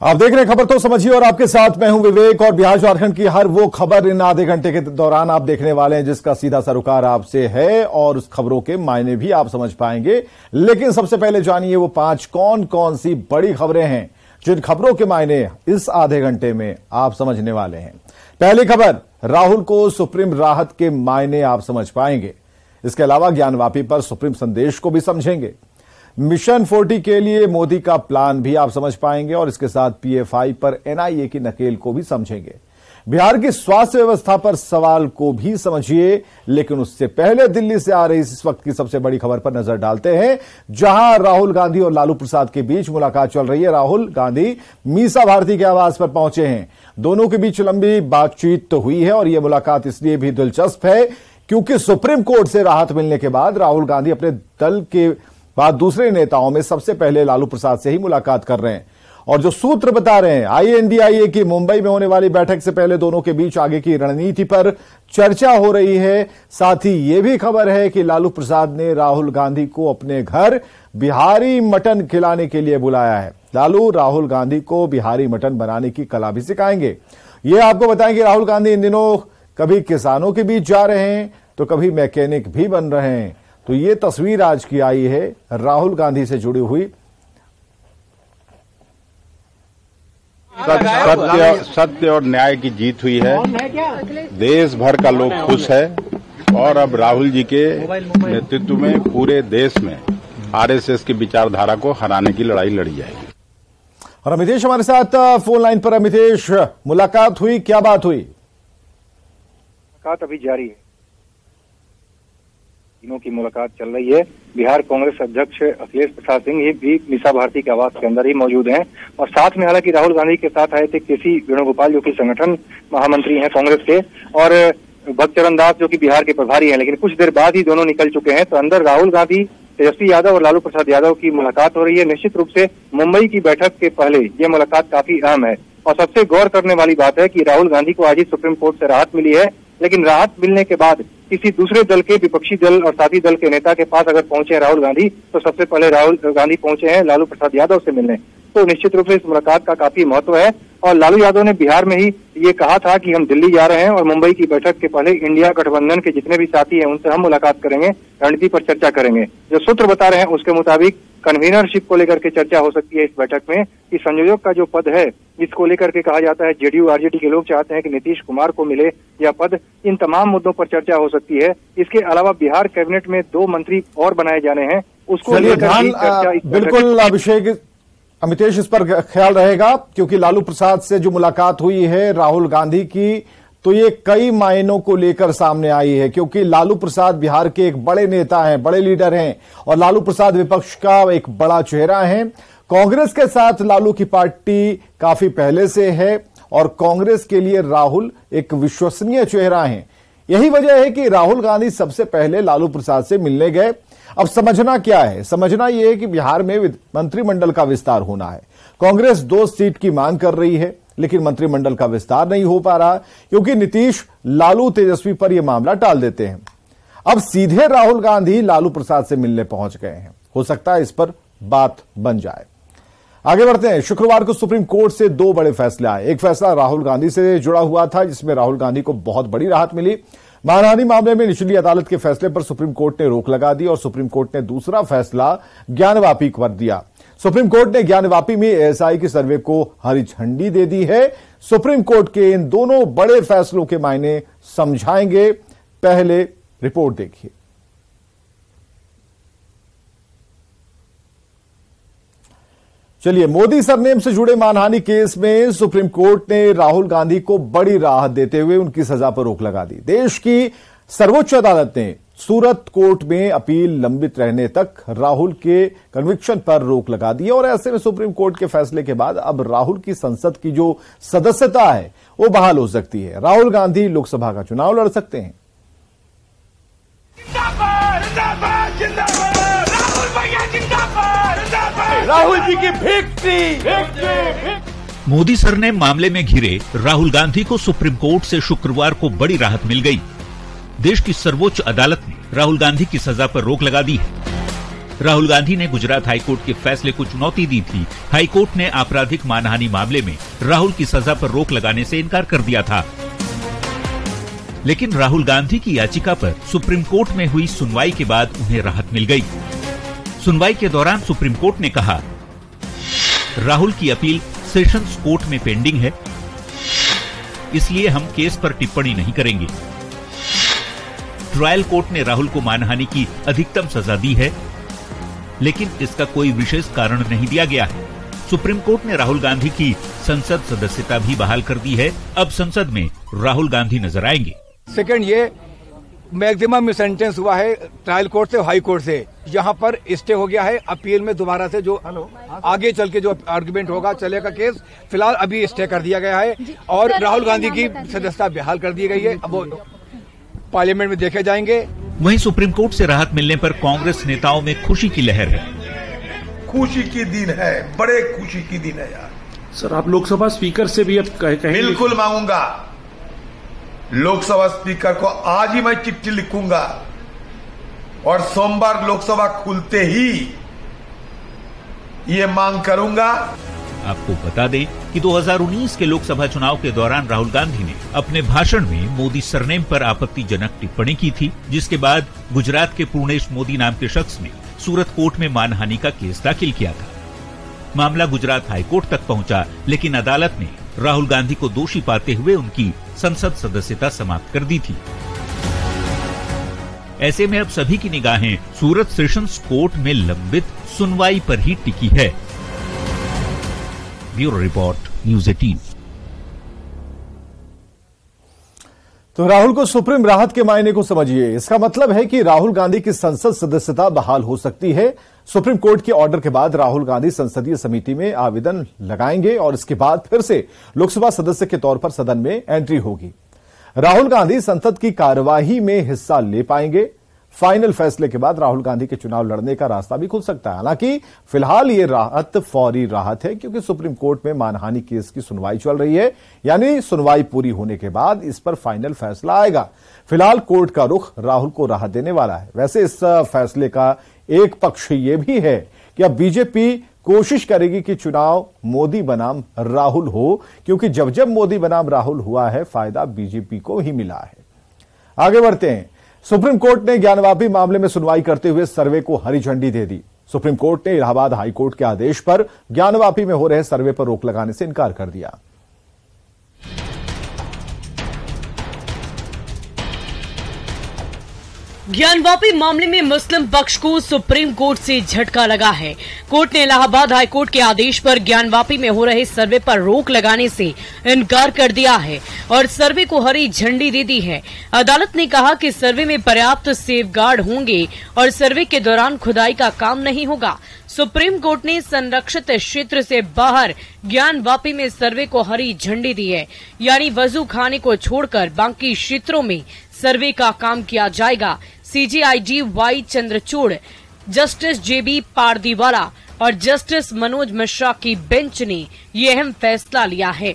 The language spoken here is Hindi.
आप देख रहे हैं खबर तो समझिए और आपके साथ मैं हूं विवेक। और बिहार झारखंड की हर वो खबर इन आधे घंटे के दौरान आप देखने वाले हैं जिसका सीधा सरोकार आपसे है और उस खबरों के मायने भी आप समझ पाएंगे। लेकिन सबसे पहले जानिए वो 5 कौन कौन सी बड़ी खबरें हैं जिन खबरों के मायने इस आधे घंटे में आप समझने वाले हैं। पहली खबर, राहुल को सुप्रीम राहत के मायने आप समझ पाएंगे। इसके अलावा ज्ञानवापी पर सुप्रीम संदेश को भी समझेंगे। मिशन 40 के लिए मोदी का प्लान भी आप समझ पाएंगे और इसके साथ पीएफआई पर एनआईए की नकेल को भी समझेंगे। बिहार की स्वास्थ्य व्यवस्था पर सवाल को भी समझिए। लेकिन उससे पहले दिल्ली से आ रही इस वक्त की सबसे बड़ी खबर पर नजर डालते हैं, जहां राहुल गांधी और लालू प्रसाद के बीच मुलाकात चल रही है। राहुल गांधी मीसा भारती के आवास पर पहुंचे हैं। दोनों के बीच लंबी बातचीत तो हुई है और यह मुलाकात इसलिए भी दिलचस्प है क्योंकि सुप्रीम कोर्ट से राहत मिलने के बाद राहुल गांधी अपने दल के बाद दूसरे नेताओं में सबसे पहले लालू प्रसाद से ही मुलाकात कर रहे हैं। और जो सूत्र बता रहे हैं, आईएनडीआईए की मुंबई में होने वाली बैठक से पहले दोनों के बीच आगे की रणनीति पर चर्चा हो रही है। साथ ही यह भी खबर है कि लालू प्रसाद ने राहुल गांधी को अपने घर बिहारी मटन खिलाने के लिए बुलाया है। लालू राहुल गांधी को बिहारी मटन बनाने की कला भी सिखाएंगे। ये आपको बताएं कि राहुल गांधी इन दिनों कभी किसानों के बीच जा रहे हैं तो कभी मैकेनिक भी बन रहे हैं। तो ये तस्वीर आज की आई है राहुल गांधी से जुड़ी हुई। सत्य और न्याय की जीत हुई है। देश भर का लोग खुश है और अब राहुल जी के नेतृत्व में पूरे देश में आरएसएस की विचारधारा को हराने की लड़ाई लड़ी जाएगी। और अमितेश हमारे साथ फोन लाइन पर। अमितेश, मुलाकात हुई, क्या बात हुई? मुलाकात अभी जारी है, तीनों की मुलाकात चल रही है। बिहार कांग्रेस अध्यक्ष अखिलेश प्रसाद सिंह भी मीसा भारती के आवास के अंदर ही मौजूद हैं और साथ में हालांकि राहुल गांधी के साथ आए थे केसी वेणुगोपाल जो कि संगठन महामंत्री हैं कांग्रेस के, और भक्तचरण दास जो कि बिहार के प्रभारी हैं। लेकिन कुछ देर बाद ही दोनों निकल चुके हैं। तो अंदर राहुल गांधी, तेजस्वी यादव और लालू प्रसाद यादव की मुलाकात हो रही है। निश्चित रूप से मुंबई की बैठक के पहले ये मुलाकात काफी अहम है और सबसे गौर करने वाली बात है कि राहुल गांधी को आज ही सुप्रीम कोर्ट से राहत मिली है। लेकिन राहत मिलने के बाद किसी दूसरे दल के, विपक्षी दल और साथी दल के नेता के पास अगर पहुंचे हैं राहुल गांधी, तो सबसे पहले राहुल गांधी पहुंचे हैं लालू प्रसाद यादव से मिलने। तो निश्चित रूप से इस मुलाकात का काफी महत्व है। और लालू यादव ने बिहार में ही ये कहा था कि हम दिल्ली जा रहे हैं और मुंबई की बैठक के पहले इंडिया गठबंधन के जितने भी साथी हैं उनसे हम मुलाकात करेंगे, रणनीति पर चर्चा करेंगे। जो सूत्र बता रहे हैं उसके मुताबिक कन्वीनरशिप को लेकर के चर्चा हो सकती है इस बैठक में, कि संयोजक का जो पद है इसको लेकर के कहा जाता है जेडीयू आरजेडी के लोग चाहते हैं कि नीतीश कुमार को मिले यह पद। इन तमाम मुद्दों पर चर्चा हो सकती है। इसके अलावा बिहार कैबिनेट में 2 मंत्री और बनाए जाने हैं, उसको लेकर भी चर्चा। बिल्कुल अभिषेक, अमितेश इस पर ख्याल रहेगा क्योंकि लालू प्रसाद से जो मुलाकात हुई है राहुल गांधी की, तो ये कई मायनों को लेकर सामने आई है क्योंकि लालू प्रसाद बिहार के एक बड़े नेता हैं, बड़े लीडर हैं और लालू प्रसाद विपक्ष का एक बड़ा चेहरा है। कांग्रेस के साथ लालू की पार्टी काफी पहले से है और कांग्रेस के लिए राहुल एक विश्वसनीय चेहरा है। यही वजह है कि राहुल गांधी सबसे पहले लालू प्रसाद से मिलने गए। अब समझना क्या है? समझना यह है कि बिहार में मंत्रिमंडल का विस्तार होना है। कांग्रेस 2 सीट की मांग कर रही है लेकिन मंत्रिमंडल का विस्तार नहीं हो पा रहा क्योंकि नीतीश, लालू, तेजस्वी पर यह मामला टाल देते हैं। अब सीधे राहुल गांधी लालू प्रसाद से मिलने पहुंच गए हैं। हो सकता है इस पर बात बन जाए। आगे बढ़ते हैं। शुक्रवार को सुप्रीम कोर्ट से 2 बड़े फैसले आए। एक फैसला राहुल गांधी से जुड़ा हुआ था जिसमें राहुल गांधी को बहुत बड़ी राहत मिली। मानहानि मामले में निचली अदालत के फैसले पर सुप्रीम कोर्ट ने रोक लगा दी और सुप्रीम कोर्ट ने दूसरा फैसला ज्ञानवापी पर दिया। सुप्रीम कोर्ट ने ज्ञानवापी में एएसआई की सर्वे को हरी झंडी दे दी है। सुप्रीम कोर्ट के इन दोनों बड़े फैसलों के मायने समझाएंगे। पहले रिपोर्ट देखिए। चलिए, मोदी सरनेम से जुड़े मानहानि केस में सुप्रीम कोर्ट ने राहुल गांधी को बड़ी राहत देते हुए उनकी सजा पर रोक लगा दी। देश की सर्वोच्च अदालत ने सूरत कोर्ट में अपील लंबित रहने तक राहुल के कन्विक्शन पर रोक लगा दी और ऐसे में सुप्रीम कोर्ट के फैसले के बाद अब राहुल की संसद की जो सदस्यता है वो बहाल हो सकती है। राहुल गांधी लोकसभा का चुनाव लड़ सकते हैं। राहुल जी की विक्ट्री। मोदी सरनेम मामले में घिरे राहुल गांधी को सुप्रीम कोर्ट से शुक्रवार को बड़ी राहत मिल गई। देश की सर्वोच्च अदालत ने राहुल गांधी की सजा पर रोक लगा दी है। राहुल गांधी ने गुजरात हाईकोर्ट के फैसले को चुनौती दी थी। हाईकोर्ट ने आपराधिक मानहानि मामले में राहुल की सजा पर रोक लगाने से इनकार कर दिया था, लेकिन राहुल गांधी की याचिका पर सुप्रीम कोर्ट में हुई सुनवाई के बाद उन्हें राहत मिल गई। सुनवाई के दौरान सुप्रीम कोर्ट ने कहा, राहुल की अपील सेशंस कोर्ट में पेंडिंग है, इसलिए हम केस पर टिप्पणी नहीं करेंगे। ट्रायल कोर्ट ने राहुल को मानहानि की अधिकतम सजा दी है, लेकिन इसका कोई विशेष कारण नहीं दिया गया है। सुप्रीम कोर्ट ने राहुल गांधी की संसद सदस्यता भी बहाल कर दी है। अब संसद में राहुल गांधी नजर आएंगे। सेकंड, ये मैक्सिमम सेंटेंस हुआ है ट्रायल कोर्ट से, हाई कोर्ट से, यहाँ पर स्टे हो गया है। अपील में दोबारा से जो आगे चल के जो आर्गुमेंट होगा, चलेगा केस, फिलहाल अभी स्टे कर दिया गया है और राहुल गांधी की सदस्यता बहाल कर दी गई है। अब वो पार्लियामेंट में देखे जाएंगे। वहीं सुप्रीम कोर्ट से राहत मिलने पर कांग्रेस नेताओं में खुशी की लहर है। खुशी की दिन है, बड़े खुशी की दिन है यार। सर, आप लोकसभा स्पीकर से भी अब कहेंगे? बिल्कुल मांगूंगा। लोकसभा स्पीकर को आज ही मैं चिट्ठी लिखूंगा और सोमवार लोकसभा खुलते ही ये मांग करूंगा। आपको बता दें कि 2019 के लोकसभा चुनाव के दौरान राहुल गांधी ने अपने भाषण में मोदी सरनेम पर आपत्तिजनक टिप्पणी की थी, जिसके बाद गुजरात के पूर्णेश मोदी नाम के शख्स ने सूरत कोर्ट में मानहानि का केस दाखिल किया था। मामला गुजरात हाईकोर्ट तक पहुंचा, लेकिन अदालत ने राहुल गांधी को दोषी पाते हुए उनकी संसद सदस्यता समाप्त कर दी थी। ऐसे में अब सभी की निगाहें सूरत सेशंस कोर्ट में लंबित सुनवाई पर ही टिकी है। Bureau report, news 18। तो राहुल को सुप्रीम राहत के मायने को समझिए। इसका मतलब है कि राहुल गांधी की संसद सदस्यता बहाल हो सकती है। सुप्रीम कोर्ट के ऑर्डर के बाद राहुल गांधी संसदीय समिति में आवेदन लगाएंगे और इसके बाद फिर से लोकसभा सदस्य के तौर पर सदन में एंट्री होगी। राहुल गांधी संसद की कार्यवाही में हिस्सा ले पाएंगे। फाइनल फैसले के बाद राहुल गांधी के चुनाव लड़ने का रास्ता भी खुल सकता है। हालांकि फिलहाल ये राहत फौरी राहत है, क्योंकि सुप्रीम कोर्ट में मानहानि केस की सुनवाई चल रही है। यानी सुनवाई पूरी होने के बाद इस पर फाइनल फैसला आएगा। फिलहाल कोर्ट का रुख राहुल को राहत देने वाला है। वैसे इस फैसले का एक पक्ष ये भी है कि अब बीजेपी कोशिश करेगी कि चुनाव मोदी बनाम राहुल हो, क्योंकि जब जब मोदी बनाम राहुल हुआ है, फायदा बीजेपी को ही मिला है। आगे बढ़ते हैं। सुप्रीम कोर्ट ने ज्ञानवापी मामले में सुनवाई करते हुए सर्वे को हरी झंडी दे दी। सुप्रीम कोर्ट ने इलाहाबाद हाईकोर्ट के आदेश पर ज्ञानवापी में हो रहे सर्वे पर रोक लगाने से इनकार कर दिया। ज्ञानवापी मामले में मुस्लिम पक्ष को सुप्रीम कोर्ट से झटका लगा है। कोर्ट ने इलाहाबाद हाईकोर्ट के आदेश पर ज्ञानवापी में हो रहे सर्वे पर रोक लगाने से इनकार कर दिया है और सर्वे को हरी झंडी दे दी है। अदालत ने कहा कि सर्वे में पर्याप्त सेफगार्ड होंगे और सर्वे के दौरान खुदाई का काम नहीं होगा। सुप्रीम कोर्ट ने संरक्षित क्षेत्र से बाहर ज्ञानवापी में सर्वे को हरी झंडी दी है, यानी वजू खाने को छोड़कर बाकी क्षेत्रों में सर्वे का काम किया जाएगा। सीजेआईजी वाई चंद्रचूड़, जस्टिस जेबी पारदीवाला और जस्टिस मनोज मिश्रा की बेंच ने ये अहम फैसला लिया है।